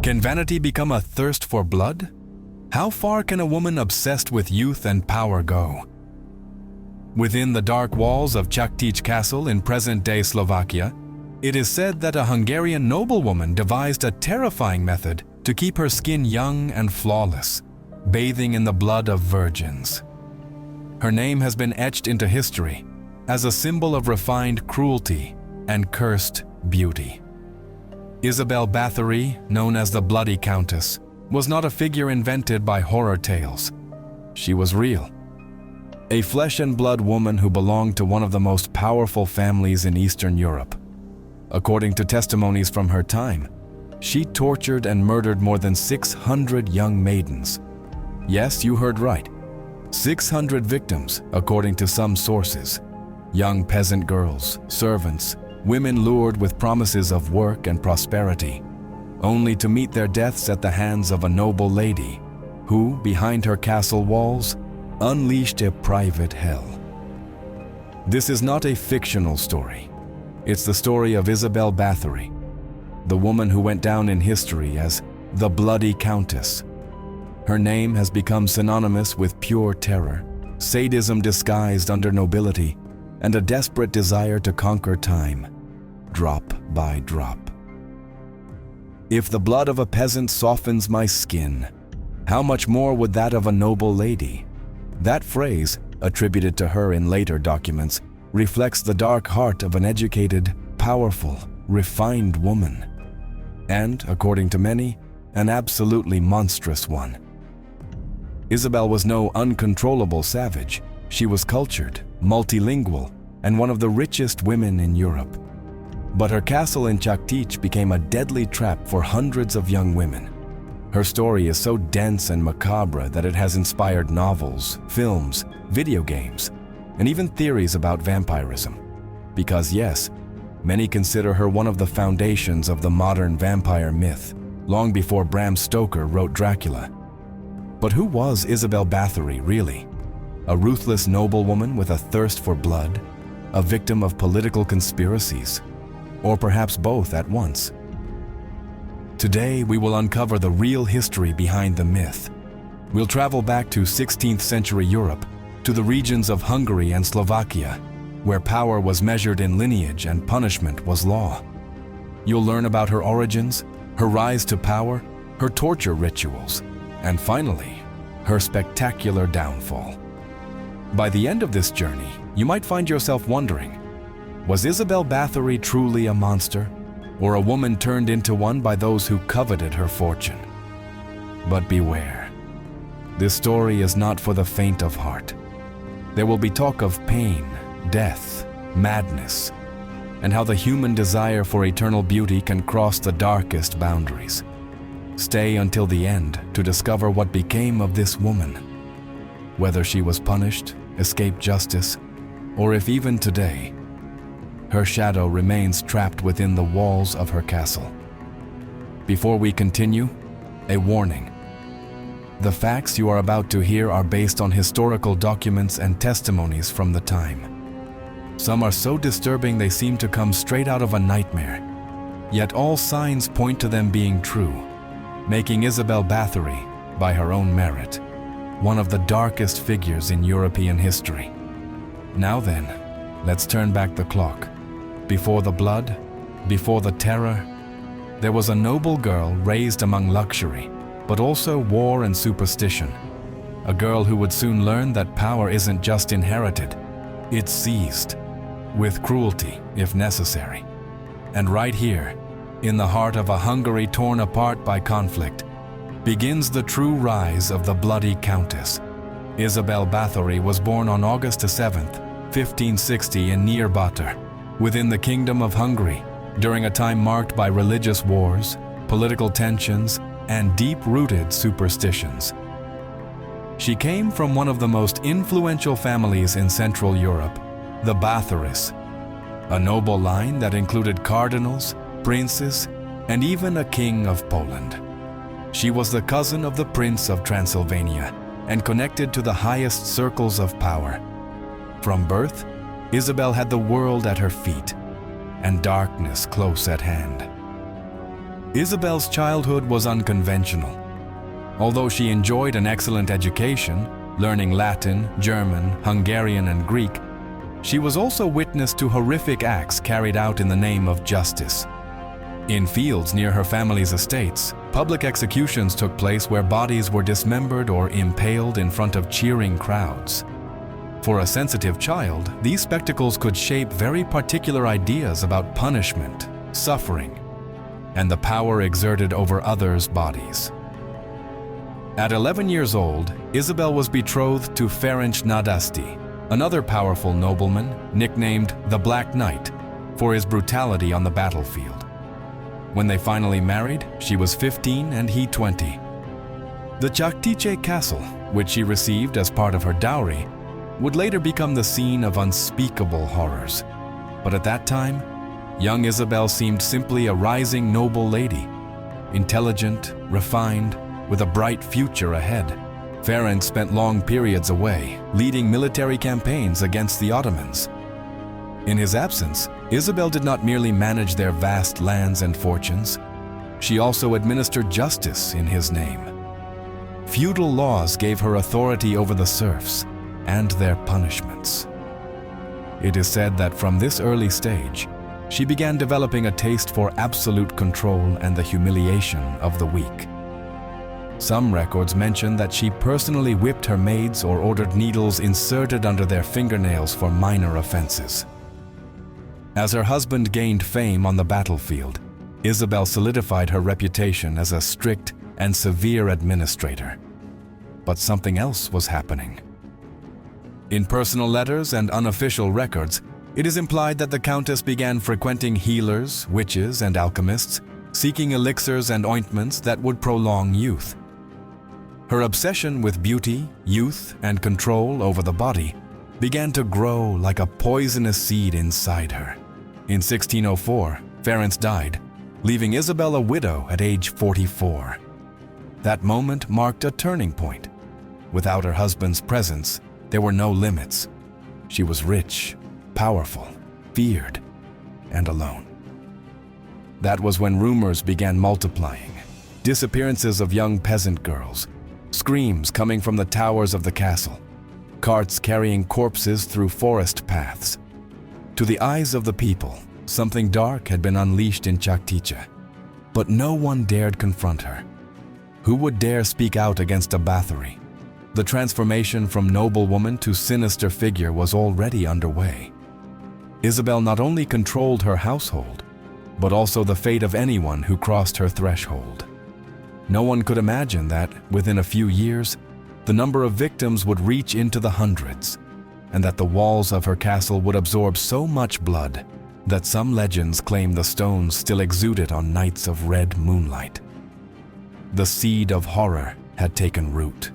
Can vanity become a thirst for blood? How far can a woman obsessed with youth and power go? Within the dark walls of Countess Castle in present-day Slovakia, it is said that a Hungarian noblewoman devised a terrifying method to keep her skin young and flawless, bathing in the blood of virgins. Her name has been etched into history as a symbol of refined cruelty and cursed beauty. Isabel Báthory, known as the Bloody Countess, was not a figure invented by horror tales. She was real. A flesh and blood woman who belonged to one of the most powerful families in Eastern Europe. According to testimonies from her time, she tortured and murdered more than 600 young maidens. Yes, you heard right. 600 victims, according to some sources. Young peasant girls, servants, women lured with promises of work and prosperity, only to meet their deaths at the hands of a noble lady who, behind her castle walls, unleashed a private hell. This is not a fictional story. It's the story of Isabel Báthory, the woman who went down in history as the Bloody Countess. Her name has become synonymous with pure terror, sadism disguised under nobility, and a desperate desire to conquer time, drop by drop. If the blood of a peasant softens my skin, how much more would that of a noble lady? That phrase, attributed to her in later documents, reflects the dark heart of an educated, powerful, refined woman. And, according to many, an absolutely monstrous one. Isabel was no uncontrollable savage. She was cultured, multilingual, and one of the richest women in Europe. But her castle in Countess became a deadly trap for hundreds of young women. Her story is so dense and macabre that it has inspired novels, films, video games, and even theories about vampirism. Because yes, many consider her one of the foundations of the modern vampire myth, long before Bram Stoker wrote Dracula. But who was Isabel Báthory really? A ruthless noblewoman with a thirst for blood? A victim of political conspiracies? Or perhaps both at once? Today, we will uncover the real history behind the myth. We'll travel back to 16th century Europe, to the regions of Hungary and Slovakia, where power was measured in lineage and punishment was law. You'll learn about her origins, her rise to power, her torture rituals, and finally, her spectacular downfall. By the end of this journey, you might find yourself wondering, was Isabel Báthory truly a monster, or a woman turned into one by those who coveted her fortune? But beware, this story is not for the faint of heart. There will be talk of pain, death, madness, and how the human desire for eternal beauty can cross the darkest boundaries. Stay until the end to discover what became of this woman. Whether she was punished, escaped justice, or if even today, her shadow remains trapped within the walls of her castle. Before we continue, a warning. The facts you are about to hear are based on historical documents and testimonies from the time. Some are so disturbing they seem to come straight out of a nightmare, yet all signs point to them being true, making Isabel Báthory, by her own merit, one of the darkest figures in European history. Now then, let's turn back the clock. Before the blood, before the terror, there was a noble girl raised among luxury, but also war and superstition. A girl who would soon learn that power isn't just inherited, it's seized, with cruelty if necessary. And right here, in the heart of a Hungary torn apart by conflict, begins the true rise of the Bloody Countess. Isabel Báthory was born on August 7th, 1560 in near Báthory, within the Kingdom of Hungary, during a time marked by religious wars, political tensions, and deep-rooted superstitions. She came from one of the most influential families in Central Europe, the Báthorys, a noble line that included cardinals, princes, and even a king of Poland. She was the cousin of the Prince of Transylvania and connected to the highest circles of power. From birth, Isabel had the world at her feet and darkness close at hand. Isabel's childhood was unconventional. Although she enjoyed an excellent education, learning Latin, German, Hungarian, and Greek, she was also witness to horrific acts carried out in the name of justice. In fields near her family's estates, public executions took place where bodies were dismembered or impaled in front of cheering crowds. For a sensitive child, these spectacles could shape very particular ideas about punishment, suffering, and the power exerted over others' bodies. At 11 years old, Isabel was betrothed to Ferenc Nadasdy, another powerful nobleman nicknamed the Black Knight for his brutality on the battlefield. When they finally married, she was 15 and he 20. The Chaktiche castle, which she received as part of her dowry, would later become the scene of unspeakable horrors. But at that time, young Isabel seemed simply a rising noble lady, intelligent, refined, with a bright future ahead. Ferenc spent long periods away, leading military campaigns against the Ottomans. In his absence, Isabel did not merely manage their vast lands and fortunes, she also administered justice in his name. Feudal laws gave her authority over the serfs and their punishments. It is said that from this early stage, she began developing a taste for absolute control and the humiliation of the weak. Some records mention that she personally whipped her maids or ordered needles inserted under their fingernails for minor offenses. As her husband gained fame on the battlefield, Isabel solidified her reputation as a strict and severe administrator. But something else was happening. In personal letters and unofficial records, it is implied that the Countess began frequenting healers, witches, and alchemists, seeking elixirs and ointments that would prolong youth. Her obsession with beauty, youth, and control over the body began to grow like a poisonous seed inside her. In 1604, Ferenc died, leaving Isabel a widow at age 44. That moment marked a turning point. Without her husband's presence, there were no limits. She was rich, powerful, feared, and alone. That was when rumors began multiplying. Disappearances of young peasant girls, screams coming from the towers of the castle, carts carrying corpses through forest paths. To the eyes of the people, something dark had been unleashed in Chaktiche, but no one dared confront her. Who would dare speak out against a Báthory? The transformation from noblewoman to sinister figure was already underway. Isabel not only controlled her household, but also the fate of anyone who crossed her threshold. No one could imagine that, within a few years, the number of victims would reach into the hundreds, and that the walls of her castle would absorb so much blood that some legends claim the stones still exuded on nights of red moonlight. The seed of horror had taken root.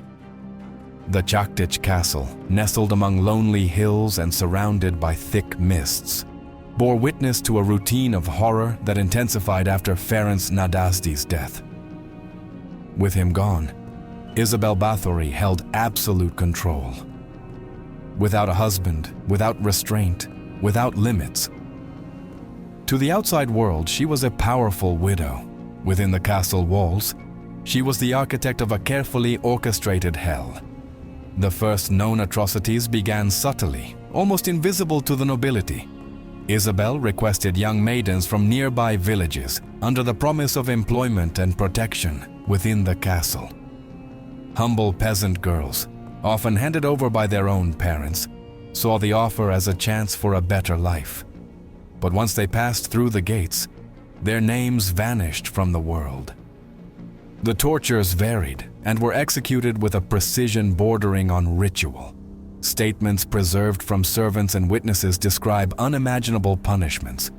The Chaktiche castle, nestled among lonely hills and surrounded by thick mists, bore witness to a routine of horror that intensified after Ferenc Nadasdy's death. With him gone, Isabel Báthory held absolute control. Without a husband, without restraint, without limits. To the outside world, she was a powerful widow. Within the castle walls, she was the architect of a carefully orchestrated hell. The first known atrocities began subtly, almost invisible to the nobility. Isabel requested young maidens from nearby villages under the promise of employment and protection within the castle. Humble peasant girls, often handed over by their own parents, saw the offer as a chance for a better life. But once they passed through the gates, their names vanished from the world. The tortures varied and were executed with a precision bordering on ritual. Statements preserved from servants and witnesses describe unimaginable punishments,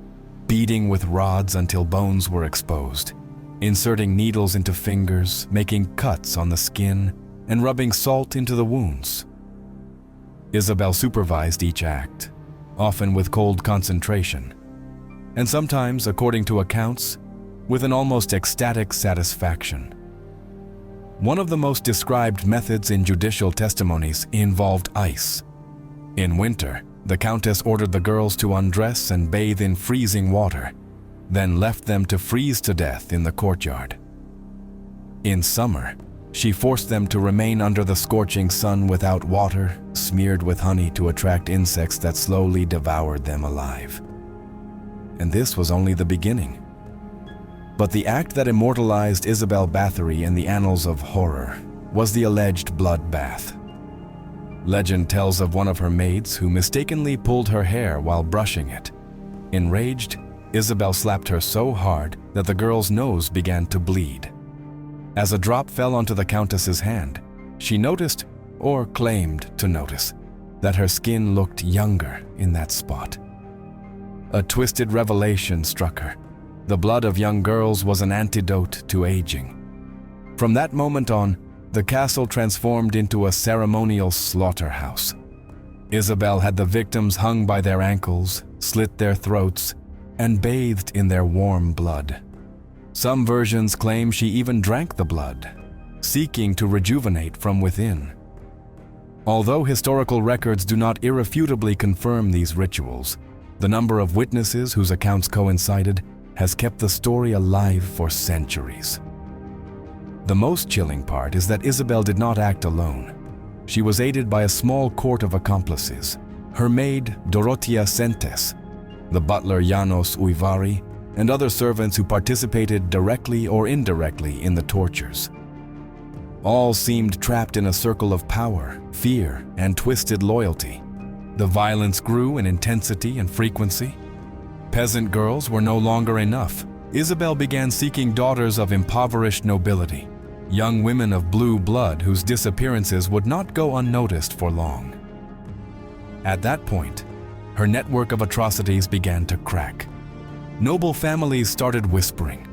beating with rods until bones were exposed, inserting needles into fingers, making cuts on the skin, and rubbing salt into the wounds. Isabel supervised each act, often with cold concentration, and sometimes, according to accounts, with an almost ecstatic satisfaction. One of the most described methods in judicial testimonies involved ice. In winter, the Countess ordered the girls to undress and bathe in freezing water, then left them to freeze to death in the courtyard. In summer, she forced them to remain under the scorching sun without water, smeared with honey to attract insects that slowly devoured them alive. And this was only the beginning. But the act that immortalized Isabel Báthory in the annals of horror was the alleged blood bath. Legend tells of one of her maids who mistakenly pulled her hair while brushing it. Enraged, Isabel slapped her so hard that the girl's nose began to bleed. As a drop fell onto the Countess's hand, she noticed, or claimed to notice, that her skin looked younger in that spot. A twisted revelation struck her. The blood of young girls was an antidote to aging. From that moment on, the castle transformed into a ceremonial slaughterhouse. Isabel had the victims hung by their ankles, slit their throats, and bathed in their warm blood. Some versions claim she even drank the blood, seeking to rejuvenate from within. Although historical records do not irrefutably confirm these rituals, the number of witnesses whose accounts coincided has kept the story alive for centuries. The most chilling part is that Isabel did not act alone. She was aided by a small court of accomplices: her maid Dorotea Sentes, the butler Janos Uivari, and other servants who participated directly or indirectly in the tortures. All seemed trapped in a circle of power, fear, and twisted loyalty. The violence grew in intensity and frequency. Peasant girls were no longer enough. Isabel began seeking daughters of impoverished nobility, young women of blue blood whose disappearances would not go unnoticed for long. At that point, her network of atrocities began to crack. Noble families started whispering.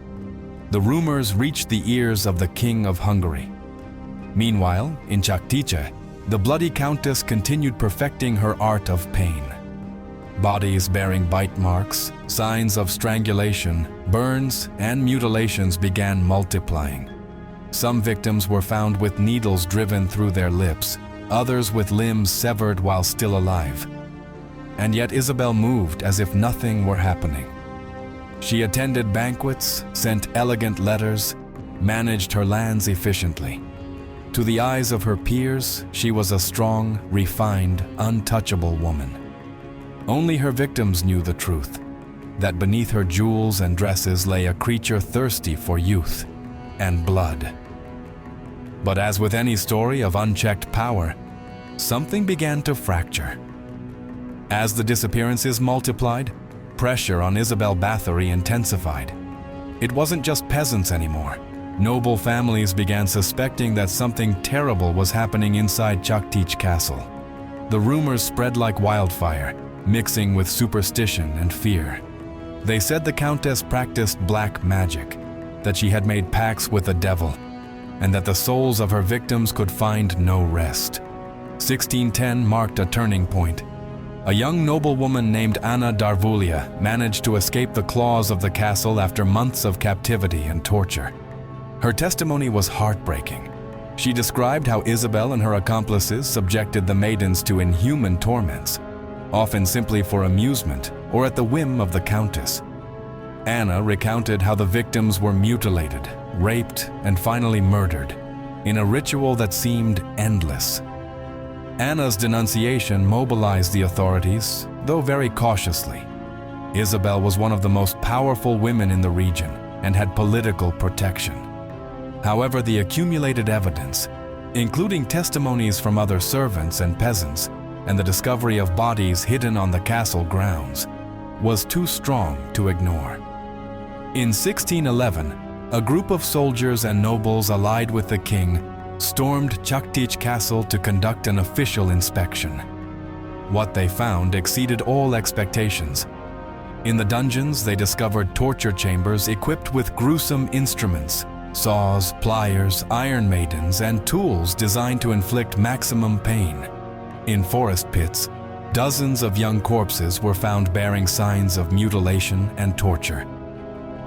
The rumors reached the ears of the King of Hungary. Meanwhile, in Chaktice, the bloody Countess continued perfecting her art of pain. Bodies bearing bite marks, signs of strangulation, burns, and mutilations began multiplying. Some victims were found with needles driven through their lips, others with limbs severed while still alive. And yet Isabel moved as if nothing were happening. She attended banquets, sent elegant letters, managed her lands efficiently. To the eyes of her peers, she was a strong, refined, untouchable woman. Only her victims knew the truth, that beneath her jewels and dresses lay a creature thirsty for youth and blood. But as with any story of unchecked power, something began to fracture. As the disappearances multiplied, pressure on Isabel Báthory intensified. It wasn't just peasants anymore. Noble families began suspecting that something terrible was happening inside Chaktice Castle. The rumors spread like wildfire, mixing with superstition and fear. They said the Countess practiced black magic, that she had made pacts with the devil, and that the souls of her victims could find no rest. 1610 marked a turning point. A young noblewoman named Anna Darvulia managed to escape the claws of the castle after months of captivity and torture. Her testimony was heartbreaking. She described how Isabel and her accomplices subjected the maidens to inhuman torments, often simply for amusement or at the whim of the Countess. Anna recounted how the victims were mutilated, raped, and finally murdered, in a ritual that seemed endless. Anna's denunciation mobilized the authorities, though very cautiously. Isabel was one of the most powerful women in the region and had political protection. However, the accumulated evidence, including testimonies from other servants and peasants, and the discovery of bodies hidden on the castle grounds, was too strong to ignore. In 1611, a group of soldiers and nobles allied with the king stormed Chaktice Castle to conduct an official inspection. What they found exceeded all expectations. In the dungeons, they discovered torture chambers equipped with gruesome instruments, saws, pliers, iron maidens, and tools designed to inflict maximum pain. In forest pits, dozens of young corpses were found bearing signs of mutilation and torture.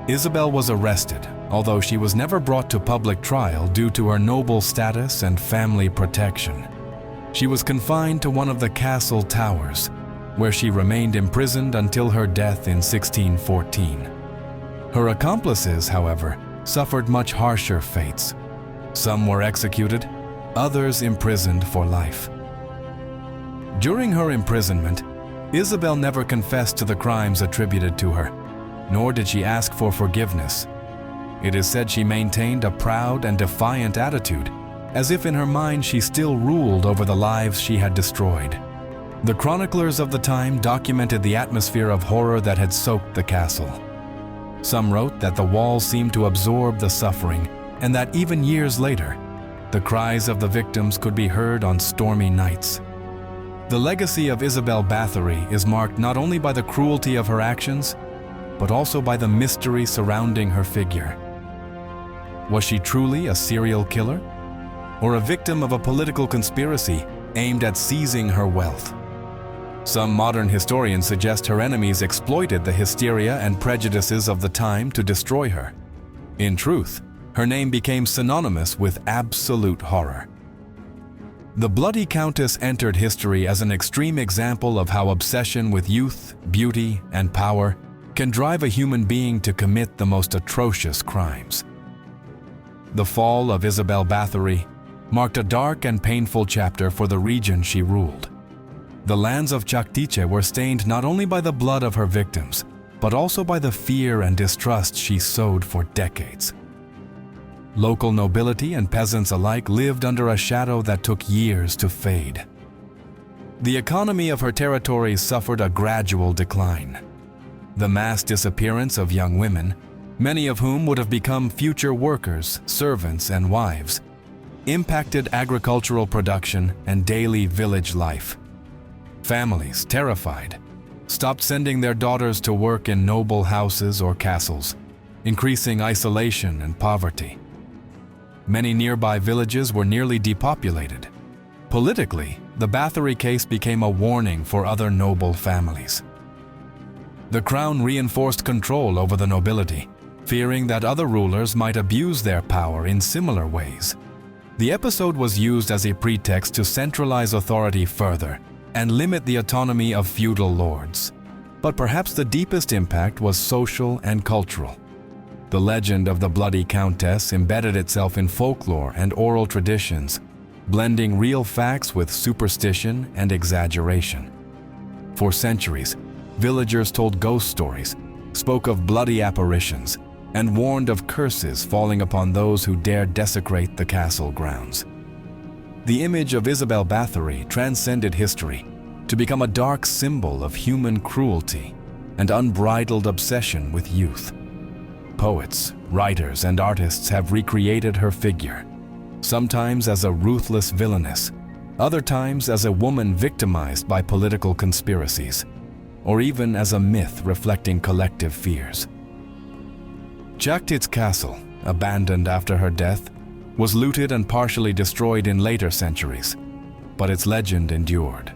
Isabel was arrested, although she was never brought to public trial due to her noble status and family protection. She was confined to one of the castle towers, where she remained imprisoned until her death in 1614. Her accomplices, however, suffered much harsher fates. Some were executed, others imprisoned for life. During her imprisonment, Isabel never confessed to the crimes attributed to her, nor did she ask for forgiveness. It is said she maintained a proud and defiant attitude, as if in her mind she still ruled over the lives she had destroyed. The chroniclers of the time documented the atmosphere of horror that had soaked the castle. Some wrote that the walls seemed to absorb the suffering, and that even years later, the cries of the victims could be heard on stormy nights. The legacy of Isabel Báthory is marked not only by the cruelty of her actions, but also by the mystery surrounding her figure. Was she truly a serial killer, or a victim of a political conspiracy aimed at seizing her wealth? Some modern historians suggest her enemies exploited the hysteria and prejudices of the time to destroy her. In truth, her name became synonymous with absolute horror. The Bloody Countess entered history as an extreme example of how obsession with youth, beauty, and power can drive a human being to commit the most atrocious crimes. The fall of Isabel Báthory marked a dark and painful chapter for the region she ruled. The lands of Chaktiche were stained not only by the blood of her victims, but also by the fear and distrust she sowed for decades. Local nobility and peasants alike lived under a shadow that took years to fade. The economy of her territories suffered a gradual decline. The mass disappearance of young women, many of whom would have become future workers, servants, and wives, impacted agricultural production and daily village life. Families, terrified, stopped sending their daughters to work in noble houses or castles, increasing isolation and poverty. Many nearby villages were nearly depopulated. Politically, the Báthory case became a warning for other noble families. The crown reinforced control over the nobility, fearing that other rulers might abuse their power in similar ways. The episode was used as a pretext to centralize authority further and limit the autonomy of feudal lords. But perhaps the deepest impact was social and cultural. The legend of the Bloody Countess embedded itself in folklore and oral traditions, blending real facts with superstition and exaggeration. For centuries, villagers told ghost stories, spoke of bloody apparitions, and warned of curses falling upon those who dared desecrate the castle grounds. The image of Isabel Báthory transcended history to become a dark symbol of human cruelty and unbridled obsession with youth. Poets, writers, and artists have recreated her figure, sometimes as a ruthless villainess, other times as a woman victimized by political conspiracies, or even as a myth reflecting collective fears. Chaktiche Castle, abandoned after her death, was looted and partially destroyed in later centuries, but its legend endured.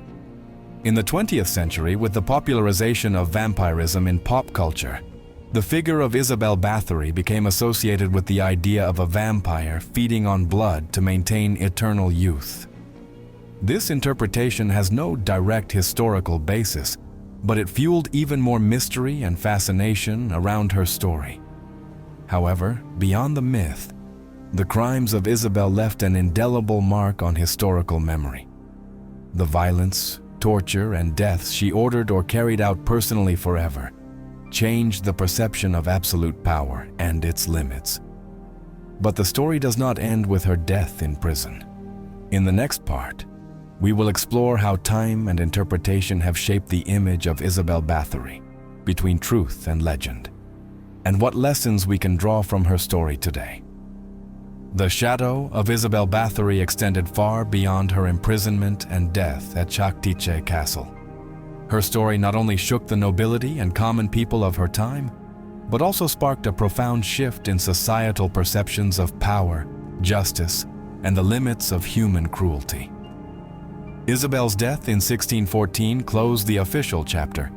In the 20th century, with the popularization of vampirism in pop culture, the figure of Isabel Báthory became associated with the idea of a vampire feeding on blood to maintain eternal youth. This interpretation has no direct historical basis, but it fueled even more mystery and fascination around her story. However, beyond the myth, the crimes of Isabel left an indelible mark on historical memory. The violence, torture, and deaths she ordered or carried out personally forever changed the perception of absolute power and its limits. But the story does not end with her death in prison. In the next part, we will explore how time and interpretation have shaped the image of Isabel Báthory between truth and legend, and what lessons we can draw from her story today. The shadow of Isabel Báthory extended far beyond her imprisonment and death at Chaktiche Castle. Her story not only shook the nobility and common people of her time, but also sparked a profound shift in societal perceptions of power, justice, and the limits of human cruelty. Isabel's death in 1614 closed the official chapter,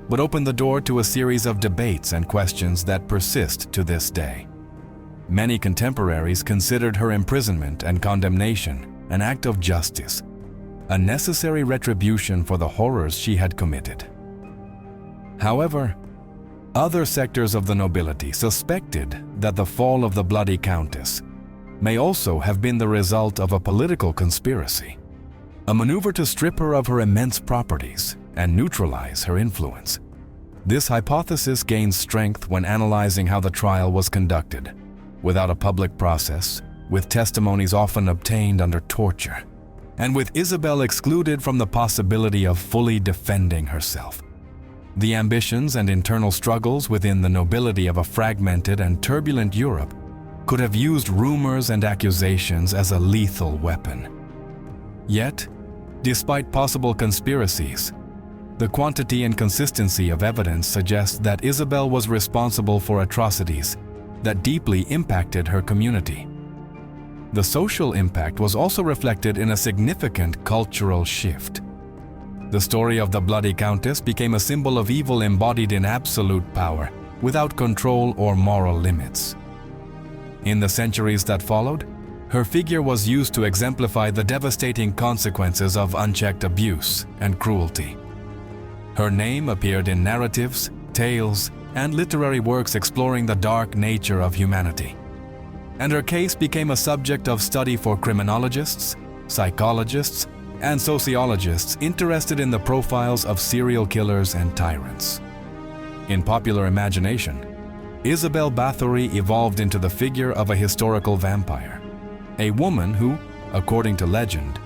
but opened the door to a series of debates and questions that persist to this day. Many contemporaries considered her imprisonment and condemnation an act of justice, a necessary retribution for the horrors she had committed. However, Other sectors of the nobility suspected that the fall of the bloody Countess may also have been the result of a political conspiracy, a maneuver to strip her of her immense properties and neutralize her influence. This hypothesis gains strength when analyzing how the trial was conducted, without a public process, with testimonies often obtained under torture, and with Isabel excluded from the possibility of fully defending herself. The ambitions and internal struggles within the nobility of a fragmented and turbulent Europe could have used rumors and accusations as a lethal weapon. Yet, despite possible conspiracies, the quantity and consistency of evidence suggests that Isabel was responsible for atrocities that deeply impacted her community. The social impact was also reflected in a significant cultural shift. The story of the bloody Countess became a symbol of evil embodied in absolute power, without control or moral limits. In the centuries that followed, her figure was used to exemplify the devastating consequences of unchecked abuse and cruelty. Her name appeared in narratives, tales, and literary works exploring the dark nature of humanity. And her case became a subject of study for criminologists, psychologists, and sociologists interested in the profiles of serial killers and tyrants. In popular imagination, Isabel Báthory evolved into the figure of a historical vampire, a woman who, according to legend,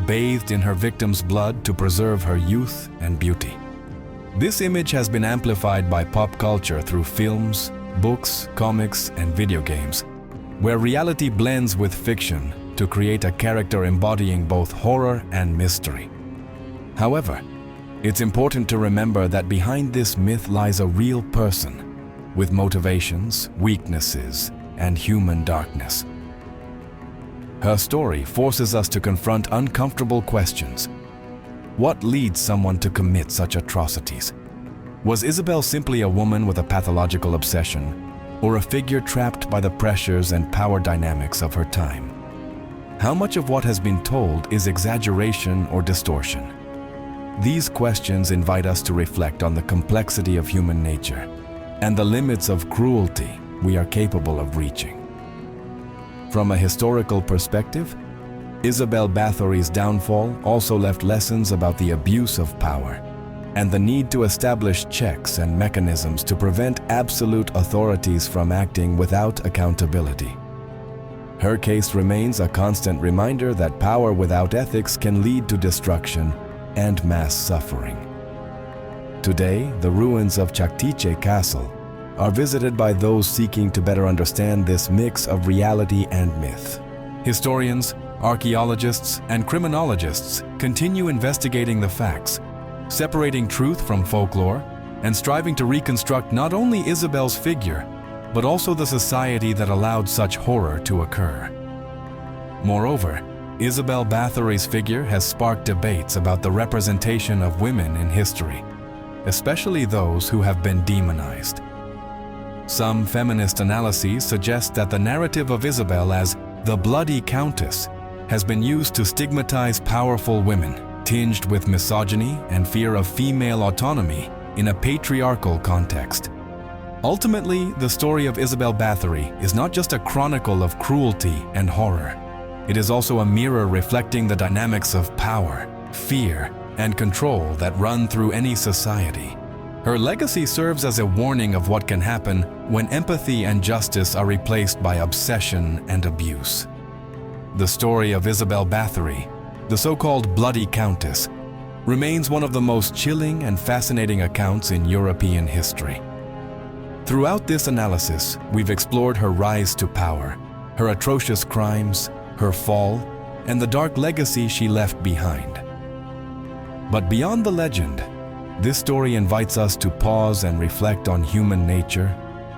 bathed in her victim's blood to preserve her youth and beauty. This image has been amplified by pop culture through films, books, comics, and video games, where reality blends with fiction to create a character embodying both horror and mystery. However, it's important to remember that behind this myth lies a real person, with motivations, weaknesses, and human darkness. Her story forces us to confront uncomfortable questions. What leads someone to commit such atrocities? Was Isabel simply a woman with a pathological obsession, or a figure trapped by the pressures and power dynamics of her time? How much of what has been told is exaggeration or distortion? These questions invite us to reflect on the complexity of human nature and the limits of cruelty we are capable of reaching. From a historical perspective, Isabel Báthory's downfall also left lessons about the abuse of power and the need to establish checks and mechanisms to prevent absolute authorities from acting without accountability. Her case remains a constant reminder that power without ethics can lead to destruction and mass suffering. Today, the ruins of Chaktiche Castle are visited by those seeking to better understand this mix of reality and myth. Historians, archaeologists, and criminologists continue investigating the facts, separating truth from folklore, and striving to reconstruct not only Isabel's figure, but also the society that allowed such horror to occur. Moreover, Isabel Báthory's figure has sparked debates about the representation of women in history, especially those who have been demonized. Some feminist analyses suggest that the narrative of Isabel as the bloody Countess has been used to stigmatize powerful women, tinged with misogyny and fear of female autonomy in a patriarchal context. Ultimately, the story of Isabel Báthory is not just a chronicle of cruelty and horror. It is also a mirror reflecting the dynamics of power, fear, and control that run through any society. Her legacy serves as a warning of what can happen when empathy and justice are replaced by obsession and abuse. The story of Isabel Báthory, the so-called Bloody Countess, remains one of the most chilling and fascinating accounts in European history. Throughout this analysis, we've explored her rise to power, her atrocious crimes, her fall, and the dark legacy she left behind. But beyond the legend, this story invites us to pause and reflect on human nature,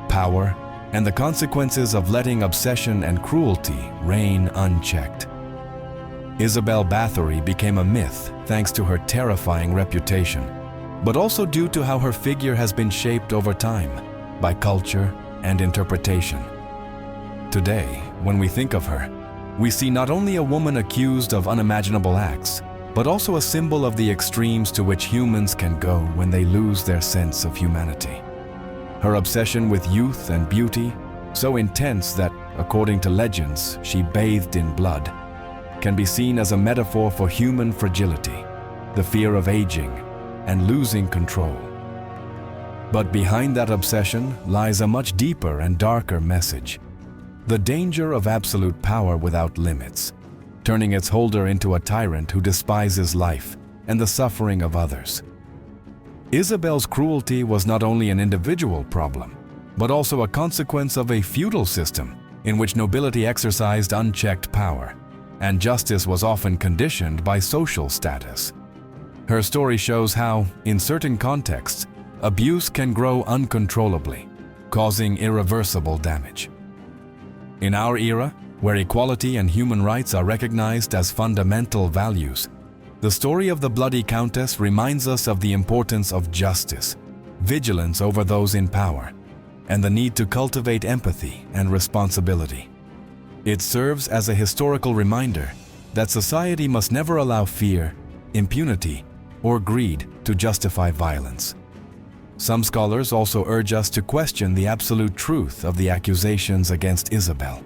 power, and the consequences of letting obsession and cruelty reign unchecked. Isabel Báthory became a myth thanks to her terrifying reputation, but also due to how her figure has been shaped over time by culture and interpretation. Today, when we think of her, we see not only a woman accused of unimaginable acts, but also a symbol of the extremes to which humans can go when they lose their sense of humanity. Her obsession with youth and beauty, so intense that, according to legends, she bathed in blood, can be seen as a metaphor for human fragility, the fear of aging, and losing control. But behind that obsession lies a much deeper and darker message: the danger of absolute power without limits, turning its holder into a tyrant who despises life and the suffering of others. Isabel's cruelty was not only an individual problem, but also a consequence of a feudal system in which nobility exercised unchecked power, and justice was often conditioned by social status. Her story shows how, in certain contexts, abuse can grow uncontrollably, causing irreversible damage. In our era, where equality and human rights are recognized as fundamental values, the story of the Bloody Countess reminds us of the importance of justice, vigilance over those in power, and the need to cultivate empathy and responsibility. It serves as a historical reminder that society must never allow fear, impunity, or greed to justify violence. Some scholars also urge us to question the absolute truth of the accusations against Isabel.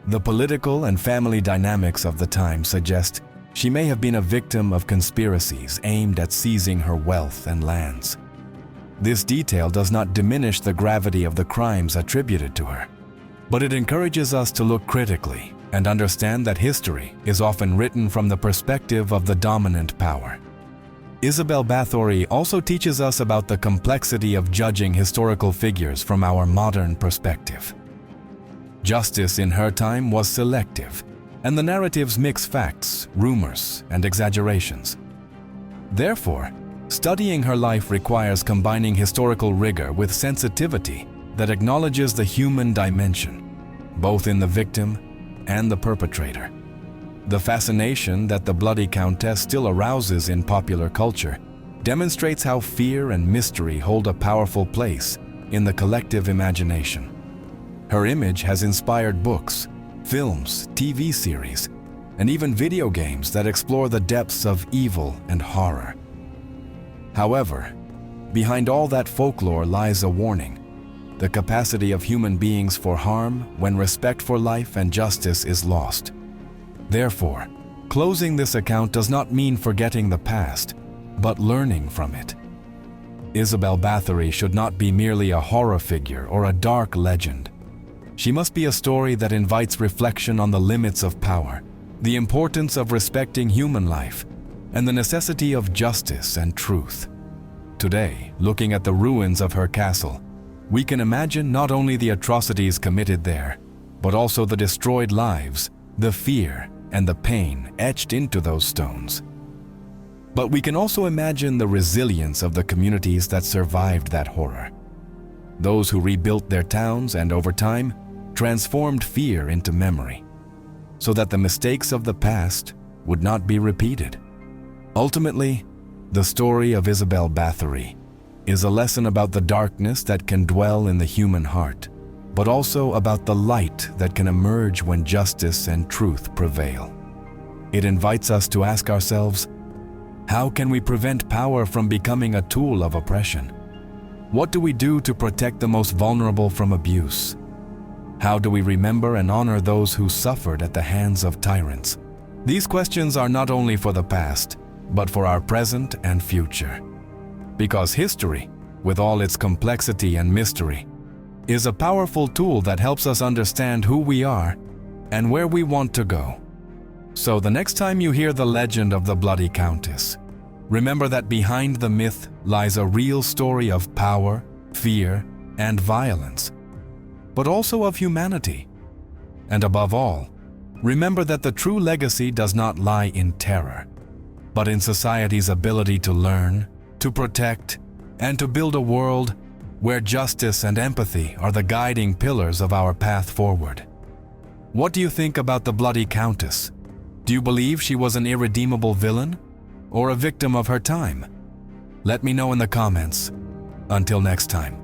The political and family dynamics of the time suggest she may have been a victim of conspiracies aimed at seizing her wealth and lands. This detail does not diminish the gravity of the crimes attributed to her, but it encourages us to look critically and understand that history is often written from the perspective of the dominant power. Isabel Báthory also teaches us about the complexity of judging historical figures from our modern perspective. Justice in her time was selective, and the narratives mix facts, rumors, and exaggerations. Therefore, studying her life requires combining historical rigor with sensitivity that acknowledges the human dimension, both in the victim and the perpetrator. The fascination that the Bloody Countess still arouses in popular culture demonstrates how fear and mystery hold a powerful place in the collective imagination. Her image has inspired books, films, TV series, and even video games that explore the depths of evil and horror. However, behind all that folklore lies a warning: the capacity of human beings for harm when respect for life and justice is lost. Therefore, closing this account does not mean forgetting the past, but learning from it. Isabel Báthory should not be merely a horror figure or a dark legend. She must be a story that invites reflection on the limits of power, the importance of respecting human life, and the necessity of justice and truth. Today, looking at the ruins of her castle, we can imagine not only the atrocities committed there, but also the destroyed lives, the fear, and the pain etched into those stones. But we can also imagine the resilience of the communities that survived that horror. Those who rebuilt their towns and, over time, transformed fear into memory, so that the mistakes of the past would not be repeated. Ultimately, the story of Isabel Báthory is a lesson about the darkness that can dwell in the human heart, but also about the light that can emerge when justice and truth prevail. It invites us to ask ourselves, how can we prevent power from becoming a tool of oppression? What do we do to protect the most vulnerable from abuse? How do we remember and honor those who suffered at the hands of tyrants? These questions are not only for the past, but for our present and future. Because history, with all its complexity and mystery, is a powerful tool that helps us understand who we are and where we want to go. So the next time you hear the legend of the Bloody Countess, remember that behind the myth lies a real story of power, fear, and violence, but also of humanity. And above all, remember that the true legacy does not lie in terror, but in society's ability to learn, to protect, and to build a world where justice and empathy are the guiding pillars of our path forward. What do you think about the Bloody Countess? Do you believe she was an irredeemable villain or a victim of her time? Let me know in the comments. Until next time.